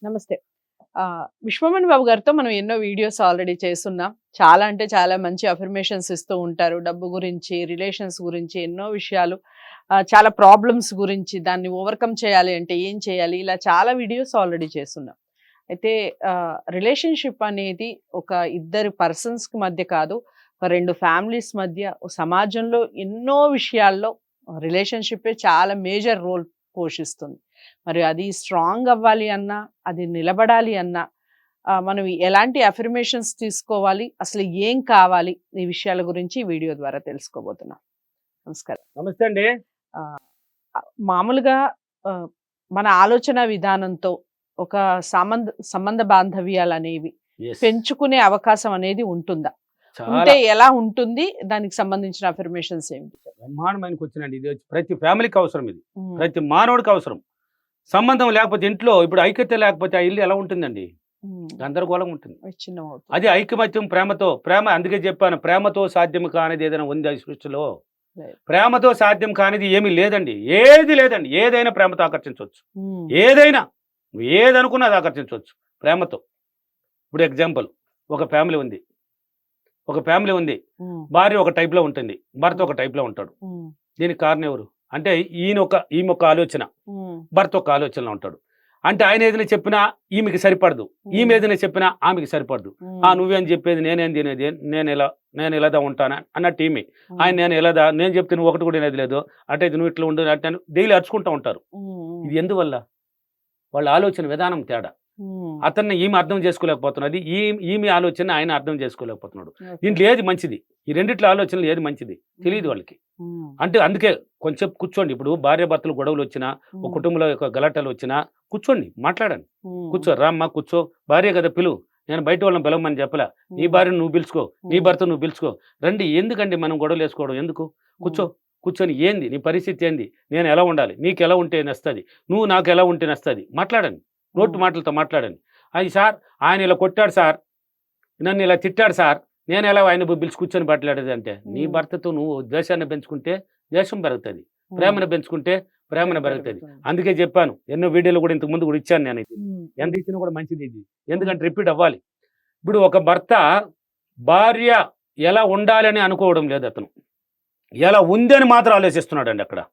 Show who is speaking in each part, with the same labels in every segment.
Speaker 1: నమస్తే. విశ్వమణి బాబు గారితో మనం ఎన్నో వీడియోస్ ఆల్రెడీ చేసున్నాం. చాలా అంటే చాలా మంచి అఫర్మేషన్స్ ఇస్తూ ఉంటారు. డబ్బు గురించి, రిలేషన్స్ గురించి ఎన్నో విషయాలు, చాలా ప్రాబ్లమ్స్ గురించి, దాన్ని ఓవర్‌కమ్ చేయాలి అంటే ఏం చేయాలి? ఇలా చాలా వీడియోస్ ఆల్రెడీ చేసున్నాం. అయితే రిలేషన్‌షిప్ అనేది ఒక ఇద్దరు పర్సన్స్‌కి మధ్య కాదు, ఒక 2 ఫ్యామిలీస్ మధ్య, సమాజంలో ఎన్నో విషయాల్లో రిలేషన్‌షిప్పే చాలా మేజర్ రోల్ పోషిస్తుంది. మరి అది స్ట్రాంగ్ అవ్వాలి అన్నా, అది నిలబడాలి అన్నా మనం ఎలాంటి అఫర్మేషన్స్ తీసుకోవాలి? అసలు ఏం కావాలి? ఈ విషయాల గురించి ఈ వీడియో ద్వారా తెలుసుకోబోతున్నాం. నమస్కారం.
Speaker 2: నమస్తే అండి.
Speaker 1: ఆహ్, మామూలుగా ఆహ్, మన ఆలోచన విధానంతో ఒక సంబంధ బాంధవ్యాలనేవి
Speaker 2: యెస్.
Speaker 1: పెంచుకునే అవకాశం అనేది ఉంటుందా?
Speaker 2: చాలా
Speaker 1: ఉంటే ఎలా ఉంటుంది? దానికి సంబంధించిన అఫర్మేషన్స్ ఏమిటి?
Speaker 2: బ్రహ్మాండమైన క్వెషన్ అండి. ఇది వచ్చి ప్రతి ఫ్యామిలీకి అవసరం ఇది.
Speaker 1: హ్మ్.
Speaker 2: ప్రతి మానవుడికి అవసరం. సంబంధం లేకపోతే ఇంట్లో ఇప్పుడు ఐక్యత లేకపోతే ఆ ఇల్లు ఎలా ఉంటుందండి?
Speaker 1: హ్మ్.
Speaker 2: గందరగోళంగా ఉంటుంది.
Speaker 1: విచ్ఛిన్నమవుతుంది.
Speaker 2: అది ఐకమత్యం ప్రేమతో. అందుకే చెప్పాను, ప్రేమతో సాధ్యం కానిది ఏదైనా ఉందా ఈ సృష్టిలో?
Speaker 1: రైట్.
Speaker 2: ప్రేమతో సాధ్యం కానిది ఏమీ లేదండి. ఏది లేదండి. ఏదైనా ప్రేమతో ఆకర్షించవచ్చు.
Speaker 1: హ్మ్.
Speaker 2: ఏదైనా. నువ్వు ఏదనుకున్నా అది ఆకర్షించవచ్చు ప్రేమతో. ఇప్పుడు ఎగ్జాంపుల్, ఒక ఫ్యామిలీ ఉంది. ఒక ఫ్యామిలీ ఉంది.
Speaker 1: హ్మ్.
Speaker 2: భార్య ఒక టైప్‌లో ఉంటుంది. భర్త ఒక టైప్‌లో ఉంటాడు.
Speaker 1: హ్మ్.
Speaker 2: దీనికి కారణం ఎవరు? అంటే ఈమె ఒక ఆలోచన,
Speaker 1: హ్మ్.
Speaker 2: భర్త ఒక ఆలోచనలో ఉంటాడు. అంటే ఆయన ఏదైనా చెప్పినా ఈమెకి సరిపడదు. ఈమె ఏదైనా చెప్పినా ఆమెకి సరిపడదు. నువ్వేం చెప్పేది, నేనేం తినేది, నేను ఇలాదా ఉంటానా అన్నట్టు ఈమె. ఆయన నేను చెప్తే నువ్వు ఒకటి కూడా వినేది లేదు. అటైతే నువ్వు ఇట్లా ఉండు అట్ట డైలీ అరుచుకుంటూ ఉంటారు. ఇది ఎందువల్ల? వాళ్ళ ఆలోచన విధానం తేడా. అతన్ని ఈమె అర్థం చేసుకోలేకపోతున్నది. ఈమె ఆలోచన ఆయన అర్థం చేసుకోలేకపోతున్నాడు. దీంట్లో ఏది మంచిది? ఈ రెండిట్లో ఆలోచనలు ఏది మంచిది తెలియదు వాళ్ళకి. అంటే అందుకే కొంచెం కూర్చోండి. ఇప్పుడు భార్యాభర్తలు గొడవలు వచ్చినా, ఒక కుటుంబంలో ఒక గలాటాలు వచ్చినా కూర్చోండి, మాట్లాడండి. కూర్చో, రామ్మా కూర్చో, భార్య కదా పిలువు, నేను బయట వాళ్ళని పిలవమని చెప్పలా. నీ భార్యను నువ్వు పిలుచుకో, నీ భర్త నువ్వు పిలుచుకో, రండి. ఎందుకండి మనం గొడవలు వేసుకోవడం ఎందుకు? కూర్చో, కూర్చొని ఏంది నీ పరిస్థితి, ఏంది, నేను ఎలా ఉండాలి, నీకు ఎలా ఉంటే నస్తుంది, నువ్వు నాకు ఎలా ఉంటే నస్తుంది, మాట్లాడండి. నోటు మాటలతో మాట్లాడండి. అది సార్ ఆయన ఇలా కొట్టాడు సార్, నన్ను ఇలా తిట్టాడు సార్, నేను ఎలా ఆయన పిలిచి కూర్చొని మాట్లాడేది అంటే, నీ భర్తతో నువ్వు ద్వేషాన్ని పెంచుకుంటే ద్వేషం పెరుగుతుంది, ప్రేమను పెంచుకుంటే ప్రేమను పెరుగుతుంది. అందుకే చెప్పాను, ఎన్నో వీడియోలు కూడా ఇంతకు ముందు కూడా ఇచ్చాను నేను. ఇది ఎంత ఇచ్చినా కూడా మంచిది ఇది, ఎందుకంటే రిపీట్ అవ్వాలి. ఇప్పుడు ఒక భర్త భార్య ఎలా ఉండాలని అనుకోవడం లేదు, అతను ఎలా ఉంది అని మాత్రం ఆలోచిస్తున్నాడు అండి. అక్కడ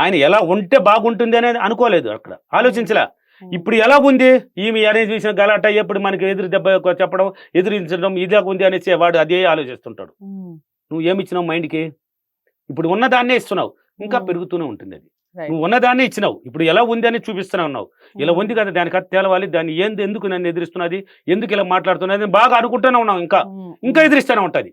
Speaker 2: ఆయన ఎలా ఉంటే బాగుంటుంది అనేది అనుకోలేదు, అక్కడ ఆలోచించలే. ఇప్పుడు ఎలా ఉంది ఈమె అనేది చూసిన గలాట, ఎప్పుడు మనకి ఎదురు దెబ్బ చెప్పడం, ఎదురించడం, ఇదే ఉంది అనేసి వాడు అదే ఆలోచిస్తుంటాడు. నువ్వు ఏమి ఇచ్చినావు మైండ్కి? ఇప్పుడు ఉన్నదాన్నే ఇస్తున్నావు, ఇంకా పెరుగుతూనే ఉంటుంది అది. నువ్వు ఉన్నదాన్ని ఇచ్చినావు, ఇప్పుడు ఎలా ఉంది అని చూపిస్తూనే ఉన్నావు. ఇలా ఉంది కదా, దానికి అది తేలవాలి, దాన్ని ఎందుకు నన్ను ఎదురిస్తున్నది, ఎందుకు ఇలా మాట్లాడుతున్నది బాగా అనుకుంటూనే ఉన్నావు, ఇంకా ఎదిరిస్తూనే ఉంటుంది.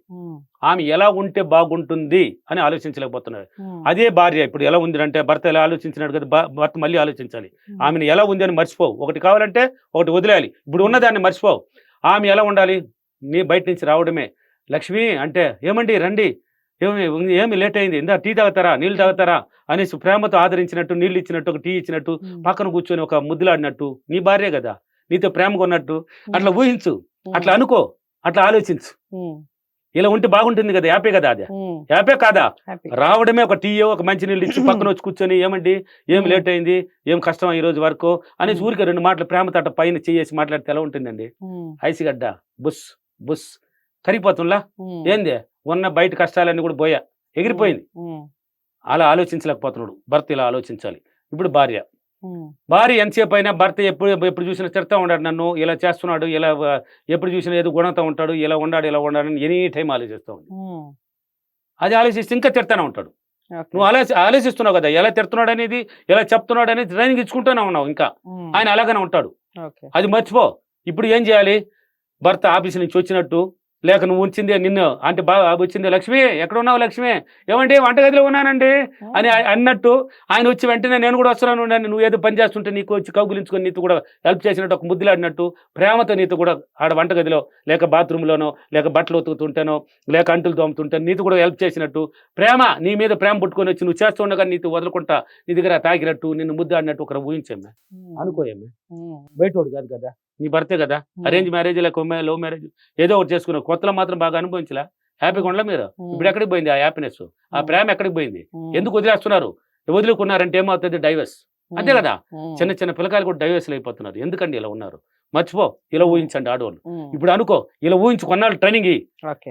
Speaker 2: ఆమె ఎలా ఉంటే బాగుంటుంది అని ఆలోచించలేకపోతున్నారు. అదే భార్య ఇప్పుడు ఎలా ఉంది అంటే, భర్త ఎలా ఆలోచించినాడు కదా, భర్త మళ్ళీ ఆలోచించాలి. ఆమెను ఎలా ఉంది అని మర్చిపోవు. ఒకటి కావాలంటే ఒకటి వదిలేయాలి. ఇప్పుడు ఉన్నదాన్ని మర్చిపోవు. ఆమె ఎలా ఉండాలి? నీ బయట నుంచి రావడమే. లక్ష్మి అంటే, ఏమండి రండి, ఏమి లేట్ అయింది, ఇందా టీ తాగుతారా, నీళ్ళు తాగుతారా అనేసి ప్రేమతో ఆదరించినట్టు, నీళ్ళు ఇచ్చినట్టు, ఒక టీ ఇచ్చినట్టు, పక్కన కూర్చొని ఒక ముద్దులాడినట్టు, నీ భార్య కదా, నీతో ప్రేమగా ఉన్నట్టు అట్లా ఊహించు, అట్లా అనుకో, అట్లా ఆలోచించు. ఇలా ఉంటే బాగుంటుంది కదా, యాపే కదా, అది యాపే కాదా? రావడమే ఒక టీయో ఒక మంచి నీళ్ళు ఇచ్చి పక్కన వచ్చి కూర్చొని, ఏమండి ఏం లేట్ అయింది, ఏం కష్టం ఈ రోజు వరకు అనేసి ఊరికే 2 మాటలు ప్రేమతో అట్ట పైన చేసి మాట్లాడితే ఎలా ఉంటుందండి? ఐసిగడ్డ బుస్ బుస్ కరిగిపోతుందా? ఏంది ఉన్న బయట కష్టాలన్నీ కూడా పోయా, ఎగిరిపోయింది. అలా ఆలోచించలేకపోతున్నాడు భర్త, ఇలా ఆలోచించాలి. ఇప్పుడు భార్య ఎంతసేపు అయినా భర్త ఎప్పుడు చూసినా తిడతా ఉన్నాడు, నన్ను ఇలా చేస్తున్నాడు, ఇలా ఎప్పుడు చూసినా ఏదో గుణంతో ఉంటాడు, ఇలా ఉండాలని ఎనీ టైం ఆలోచిస్తూ ఉంది. అది ఆలోచిస్తే ఇంకా తిడతానే ఉంటాడు. నువ్వు ఆలోచిస్తున్నావు కదా, ఎలా తిడుతున్నాడు అనేది, ఎలా చెప్తున్నాడు అనేది ట్రైనింగ్ ఇచ్చుకుంటూనే ఉన్నావు. ఇంకా ఆయన అలాగనే ఉంటాడు, అది మర్చిపో. ఇప్పుడు ఏం చేయాలి? భర్త ఆఫీస్ నుంచి వచ్చినట్టు, లేక నువ్వు ఉంచిందే నిన్ను అంటే బాగా వచ్చింది, లక్ష్మి ఎక్కడ ఉన్నావు లక్ష్మి, ఏమంటే వంటగదిలో ఉన్నానండి అని అన్నట్టు ఆయన వచ్చి వెంటనే నేను కూడా వస్తున్నాను, నువ్వు ఏదో పని చేస్తుంటే నీకు వచ్చి కౌగులించుకొని నీతో కూడా హెల్ప్ చేసినట్టు, ఒక ముద్దులాడినట్టు ప్రేమతో నీతో కూడా ఆడ వంటగదిలో లేక బాత్రూంలోనో, లేక బట్టలు ఉతుకుతుంటేనో, లేక అంటులు తోముతుంటానో నీతో కూడా హెల్ప్ చేసినట్టు, ప్రేమ నీ మీద ప్రేమ పుట్టుకొని వచ్చి నువ్వు చేస్తుండగా నీతో వదలకుండా నీ దగ్గర తాకినట్టు, నిన్ను ముద్దాడినట్టు ఒకరు ఊహించేమే, అనుకోయేమే. బయటోడు కాదు కదా, నీ భర్తే కదా. అరేంజ్ మ్యారేజ్ లేక లవ్ మ్యారేజ్ ఏదో ఒకటి చేసుకున్నావు, కొత్తలో మాత్రం బాగా అనుభవించలా, హ్యాపీగా ఉండలే మీరు. ఇప్పుడు ఎక్కడికి పోయింది ఆ హ్యాపీనెస్, ఆ ప్రేమ ఎక్కడికి పోయింది? ఎందుకు వదిలేస్తున్నారు? వదులుకున్నారంటే ఏమవుతుంది? డైవర్స్. అంతే కదా. చిన్న చిన్న పిల్లకాయలు కూడా డైవర్స్లు అయిపోతున్నారు. ఎందుకండి ఇలా ఉన్నారు? మర్చిపో, ఇలా ఊహించండి ఆడవాళ్ళు. ఇప్పుడు అనుకో, ఇలా ఊహించు కొన్నాళ్ళు ట్రైనింగ్ ఇయ్యి.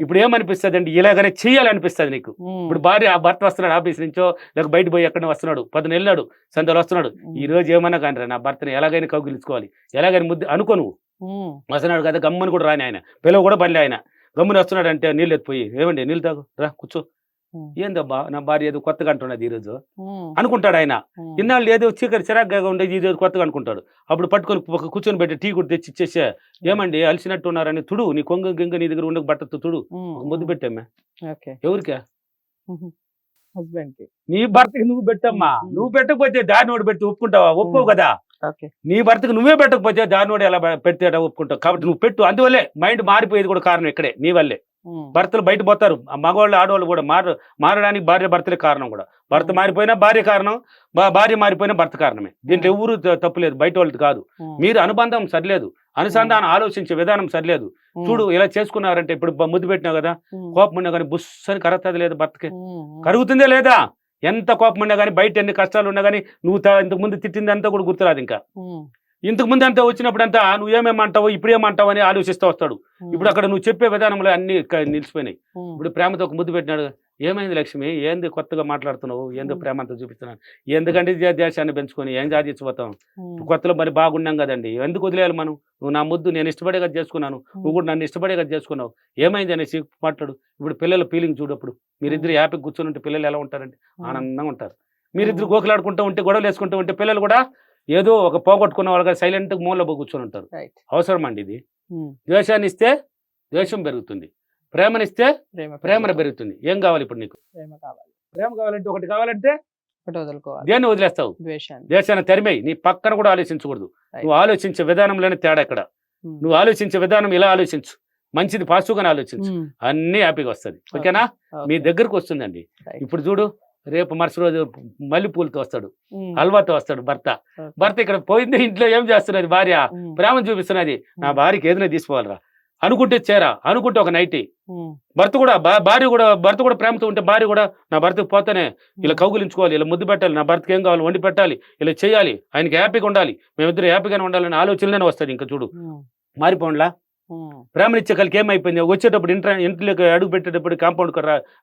Speaker 2: ఇప్పుడు ఏమనిపిస్తుంది అంటే ఇలాగనే చెయ్యాలనిపిస్తుంది నీకు. ఇప్పుడు భార్య భర్త వస్తున్నాడు ఆఫీస్ నుంచో, లేక బయట పోయి ఎక్కడ వస్తున్నాడు, 10 వెళ్ళాడు, సంతలో వస్తున్నాడు. ఈ రోజు ఏమన్నా కానీ నా భర్తని ఎలాగైనా కౌగిలించుకోవాలి, ఎలాగైనా ముద్దు అనుకో. నువ్వు వస్తున్నాడు కదా, గమ్ముని కూడా రాని ఆయన, పిల్లలు కూడా పనిలే ఆయన. గమ్ముని వస్తున్నాడు అంటే నీళ్ళు ఎత్తిపోయి, ఏమండి నీళ్ళు తాగు, రా కూర్చో, ఏందబ్బా నా భార్య ఏదో కొత్తగా అంటున్నది ఈరోజు అనుకుంటాడు ఆయన. ఇన్నాళ్ళు ఏదో చీకటి చిరాగ్గా ఉండేది, ఈరోజు కొత్తగా అనుకుంటాడు. అప్పుడు పట్టుకొని కూర్చొని పెట్టి టీ కూడా తెచ్చి ఇచ్చేసే, ఏమండి అలసినట్టు ఉన్నారని తుడు, నీ కొంగ గింగ నీ దగ్గర ఉండక బట్టతో తుడు, ముద్దు పెట్టామ్మా. ఎవరికా? నీ భర్తకి నువ్వు పెట్టమ్మా. నువ్వు పెట్టకపోతే దారినోడు పెట్టి ఒప్పుకుంటావా? ఒప్పుకోవు కదా. నీ భర్తకు నువ్వే పెట్టకపోతే దారినోడు ఎలా పెడితే ఒప్పుకుంటావు. కాబట్టి నువ్వు పెట్టు. అందువల్లే మైండ్ మారిపోయేది కూడా కారణం ఇక్కడే, నీ వల్లే. భర్తలు బయట పోతారు, మగవాళ్ళు ఆడవాళ్ళు కూడా మారడానికి భార్య భర్తలే కారణం కూడా. భర్త మారిపోయినా భార్య కారణం, భార్య మారిపోయినా భర్త కారణమే. దీంట్లో ఎవరు తప్పులేదు, బయట వాళ్ళది కాదు. మీరు అనుబంధం సరిలేదు, అనుసంధానం ఆలోచించే విధానం సరిలేదు. చూడు ఇలా చేసుకున్నారంటే, ఇప్పుడు ముద్దు పెట్టినావు కదా, కోపం ఉన్నా కానీ బుస్ అని కరుగుతుంది లేదా భర్తకి? కరుగుతుందే లేదా? ఎంత కోపం ఉన్నా కానీ, బయట ఎన్ని కష్టాలు ఉన్నా కానీ, నువ్వు ఇంతకు ముందు తిట్టింది అంతా కూడా గుర్తురాదు. ఇంకా ఇంతకు ముందు అంతా వచ్చినప్పుడు అంతా నువ్వేమేమంటావో ఇప్పుడు ఏమంటావు అని ఆలోచిస్తూ వస్తాడు. ఇప్పుడు అక్కడ నువ్వు చెప్పే విధానంలో అన్ని నిలిచిపోయినాయి. ఇప్పుడు ప్రేమతో ఒక ముద్దు పెట్టినాడు, ఏమైంది లక్ష్మి, ఏంది కొత్తగా మాట్లాడుతున్నావు, ఏందో ప్రేమ అంతా చూపిస్తున్నాను, ఎందుకంటే దేశాన్ని పెంచుకొని ఏం సాధించిపోతాం, కొత్తలో మరి బాగున్నాం కదండి, ఎందుకు వదిలేయాలి మనం? నువ్వు నా ముద్దు నేను ఇష్టపడే కదా చేసుకున్నాను, నువ్వు కూడా నన్ను ఇష్టపడే కదా చేసుకున్నావు, ఏమైంది అనేసి మాట్లాడు. ఇప్పుడు పిల్లల ఫీలింగ్ చూడప్పుడు, మీరిద్దరు హ్యాపీగా కూర్చొని ఉంటే పిల్లలు ఎలా ఉంటారంటే ఆనందంగా ఉంటారు. మీరిద్దరు గోకులాడుకుంటూ ఉంటే, గొడవలు వేసుకుంటూ ఉంటే పిల్లలు కూడా ఏదో ఒక పోగొట్టుకున్న వాళ్ళగా సైలెంట్గా మూలలో కూర్చొని ఉంటారు. అవసరం అండి ఇది. ద్వేషాన్ని ఇస్తే ద్వేషం పెరుగుతుంది, ప్రేమనిస్తే ప్రేమ పెరుగుతుంది. ఏం కావాలి ఇప్పుడు నీకు? ప్రేమ కావాలంటే ఒకటి కావాలంటే దేన్ని వదిలేస్తావు? ద్వేషాన్ని తరిమేయి. నీ పక్కన కూడా ఆలోచించకూడదు. నువ్వు ఆలోచించే విధానంలోనే తేడా ఇక్కడ. నువ్వు ఆలోచించే విధానం ఇలా ఆలోచించు, మంచిది పాజిటివ్గానే ఆలోచించు, అన్నీ హ్యాపీగా వస్తుంది. ఓకేనా? మీ దగ్గరకు వస్తుందండి. ఇప్పుడు చూడు, రేపు మరుసటి రోజు మల్లెపూలతో వస్తాడు, హల్వాతో వస్తాడు భర్త. భర్త ఇక్కడ పోయింది, ఇంట్లో ఏం చేస్తున్నది భార్య? ప్రేమ చూపిస్తున్నది. నా భార్యకి ఏదైనా తీసుకోవాలరా అనుకుంటే చేరా, అనుకుంటే ఒక నైటీ. భర్త కూడా భర్త కూడా ప్రేమతో ఉంటే భార్య కూడా నా భర్తకు పోతానే ఇలా కౌగులించుకోవాలి, ఇలా ముద్దు పెట్టాలి, నా భర్తకి ఏం కావాలి వండి పెట్టాలి, ఇలా చేయాలి, ఆయనకి హ్యాపీగా ఉండాలి, మేమిద్దరు హ్యాపీగానే ఉండాలని ఆలోచనలోనే వస్తుంది. ఇంకా చూడు మారిపోండ్లా. ప్రేమనిచ్చే కలికి ఏమైపోయింది, వచ్చేటప్పుడు ఇంట్లోకి అడుగు పెట్టేటప్పుడు కాంపౌండ్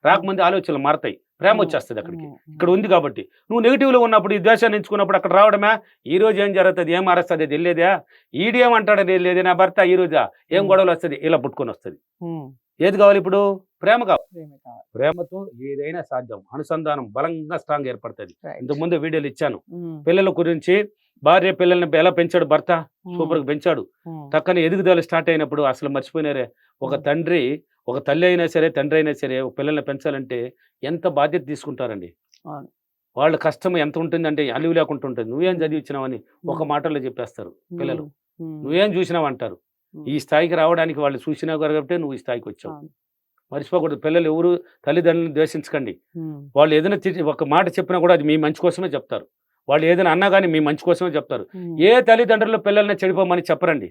Speaker 2: రాకముందు ఆలోచనలు మారతాయి, ప్రేమ వచ్చేస్తుంది అక్కడికి. ఇక్కడ ఉంది కాబట్టి నువ్వు నెగిటివ్లో ఉన్నప్పుడు, ఈ ద్వేషాన్ని ఎంచుకున్నప్పుడు అక్కడ రావడమే. ఈ రోజు ఏం జరుగుతుంది, ఏం మారుస్తుంది అది వెళ్ళేదా? ఈడేమంటాడని వెళ్ళేది నా భర్త, ఈ రోజా ఏం గొడవలు వస్తుంది, ఇలా పుట్టుకొని వస్తుంది. ఏది కావాలి ఇప్పుడు? ప్రేమ కావాలి. ప్రేమతో ఏదైనా సాధ్యం. అనుసంధానం బలంగా స్ట్రాంగ్ ఏర్పడుతుంది. ఇంతకుముందు వీడియోలు ఇచ్చాను పిల్లల గురించి. భార్య పిల్లల్ని ఎలా పెంచాడు భర్త, సూపర్గా పెంచాడు. టక్కన ఎదుగుదల స్టార్ట్ అయినప్పుడు అసలు మర్చిపోయినారే. ఒక తల్లి అయినా సరే, తండ్రి అయినా సరే, ఒక పిల్లల్ని పెంచాలంటే ఎంత బాధ్యత తీసుకుంటారండి. వాళ్ళ కష్టం ఎంత ఉంటుందంటే అలివి లేకుండా ఉంటుంది. నువ్వేం చదివించినావని ఒక మాటల్లో చెప్పేస్తారు పిల్లలు. నువ్వేం చూసినావు అంటారు. ఈ స్థాయికి రావడానికి వాళ్ళు చూసినావు కాబట్టి నువ్వు ఈ స్థాయికి వచ్చావు. మర్చిపోకూడదు. పిల్లలు ఎవరు తల్లిదండ్రులను ద్వేషించకండి. వాళ్ళు ఏదైనా ఒక మాట చెప్పినా కూడా అది మీ మంచి కోసమే చెప్తారు. వాళ్ళు ఏదైనా అన్నా కానీ మీ మంచి కోసమే చెప్తారు. ఏ తల్లిదండ్రులు పిల్లల్ని చెడిపోమని చెప్పరండి.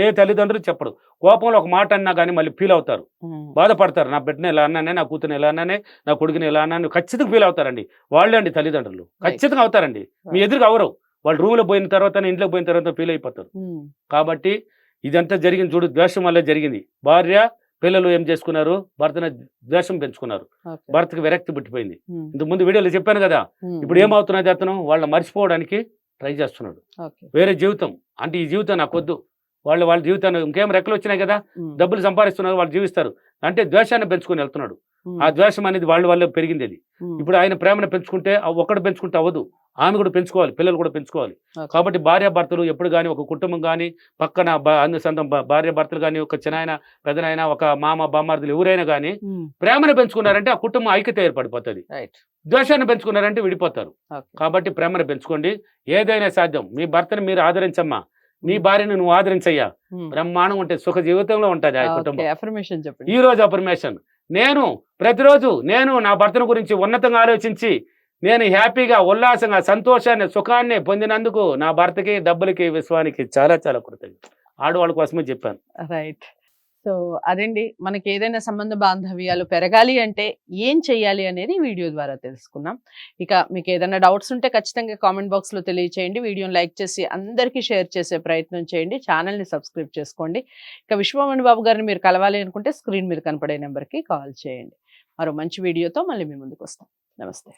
Speaker 2: ఏ తల్లిదండ్రులు చెప్పరు. కోపంలో ఒక మాట అన్నా కానీ మళ్ళీ ఫీల్ అవుతారు, బాధపడతారు. నా బిడ్డని ఎలా అన్నానే, నా కూతురుని ఎలా అన్నానే, నా కొడుకుని ఎలా అన్నాను ఖచ్చితంగా ఫీల్ అవుతారండి. వాళ్ళే అండి తల్లిదండ్రులు, ఖచ్చితంగా అవుతారండి. మీ ఎదురుగా అవరు. వాళ్ళు రూమ్లో పోయిన తర్వాత, ఇంట్లోకి పోయిన తర్వాత ఫీల్ అయిపోతారు. కాబట్టి ఇదంతా జరిగింది చూడు, ద్వేషం వల్ల జరిగింది. భార్య పిల్లలు ఏం చేసుకున్నారు, భర్తను ద్వేషం పెంచుకున్నారు, భర్తకు విరక్తి పుట్టిపోయింది. ఇంతకు ముందు వీడియోలో చెప్పాను కదా. ఇప్పుడు ఏమవుతున్నది, అతను వాళ్ళ మర్చిపోవడానికి ట్రై చేస్తున్నాడు. వేరే జీవితం అంటే ఈ జీవితం నాకు వద్దు, వాళ్ళ జీవితాన్ని ఇంకేం రెక్కలు వచ్చినాయి కదా, డబ్బులు సంపాదిస్తున్నారు, వాళ్ళు జీవిస్తారు అంటే ద్వేషాన్ని పెంచుకొని వెళ్తున్నాడు. ఆ ద్వేషం అనేది వాళ్ళ పెరిగింది. అది ఇప్పుడు ఆయన ప్రేమను పెంచుకుంటే ఒకటి పెంచుకుంటే అవ్వదు, ఆమె కూడా పెంచుకోవాలి, పిల్లలు కూడా పెంచుకోవాలి. కాబట్టి భార్యాభర్తలు ఎప్పుడు కానీ, ఒక కుటుంబం కానీ, పక్కన అనుసంధం భార్యాభర్తలు కానీ, ఒక చిన్నాయన పెదనాయన, ఒక మామ బామ్మార్దులు ఎవరైనా కానీ ప్రేమను పెంచుకున్నారంటే ఆ కుటుంబం ఐక్యత ఏర్పడిపోతుంది. ద్వేషాన్ని పెంచుకున్నారంటే విడిపోతారు. కాబట్టి ప్రేమను పెంచుకోండి, ఏదైనా సాధ్యం. మీ భర్తను మీరు ఆదరించమ్మా, నీ భార్యను నువ్వు ఆదరించయ్యా, బ్రహ్మాండం ఉంటుంది, సుఖ జీవితంలో ఉంటుంది ఆ కుటుంబం. ఈ రోజు అఫర్మేషన్, నేను ప్రతిరోజు నా భర్తను గురించి ఉన్నతంగా ఆలోచించి నేను హ్యాపీగా, ఉల్లాసంగా, సంతోషాన్ని, సుఖాన్ని పొందినందుకు నా భర్తకి, డబ్బులకి, విశ్వానికి చాలా చాలా కృతజ్ఞతలు. ఆడవాళ్ళ కోసమే చెప్పాను.
Speaker 1: రైట్. సో అదండి, మనకి ఏదైనా సంబంధ బాంధవ్యాలు పెరగాలి అంటే ఏం చెయ్యాలి అనేది వీడియో ద్వారా తెలుసుకున్నాం. ఇక మీకు ఏదైనా డౌట్స్ ఉంటే ఖచ్చితంగా కామెంట్ బాక్స్లో తెలియచేయండి. వీడియోని లైక్ చేసి అందరికీ షేర్ చేసే ప్రయత్నం చేయండి. ఛానల్ని సబ్స్క్రైబ్ చేసుకోండి. ఇక విశ్వమణి బాబు గారిని మీరు కలవాలి అనుకుంటే స్క్రీన్ మీద కనపడే నెంబర్కి కాల్ చేయండి. మరో మంచి వీడియోతో మళ్ళీ మీ ముందుకు వస్తాం. నమస్తే.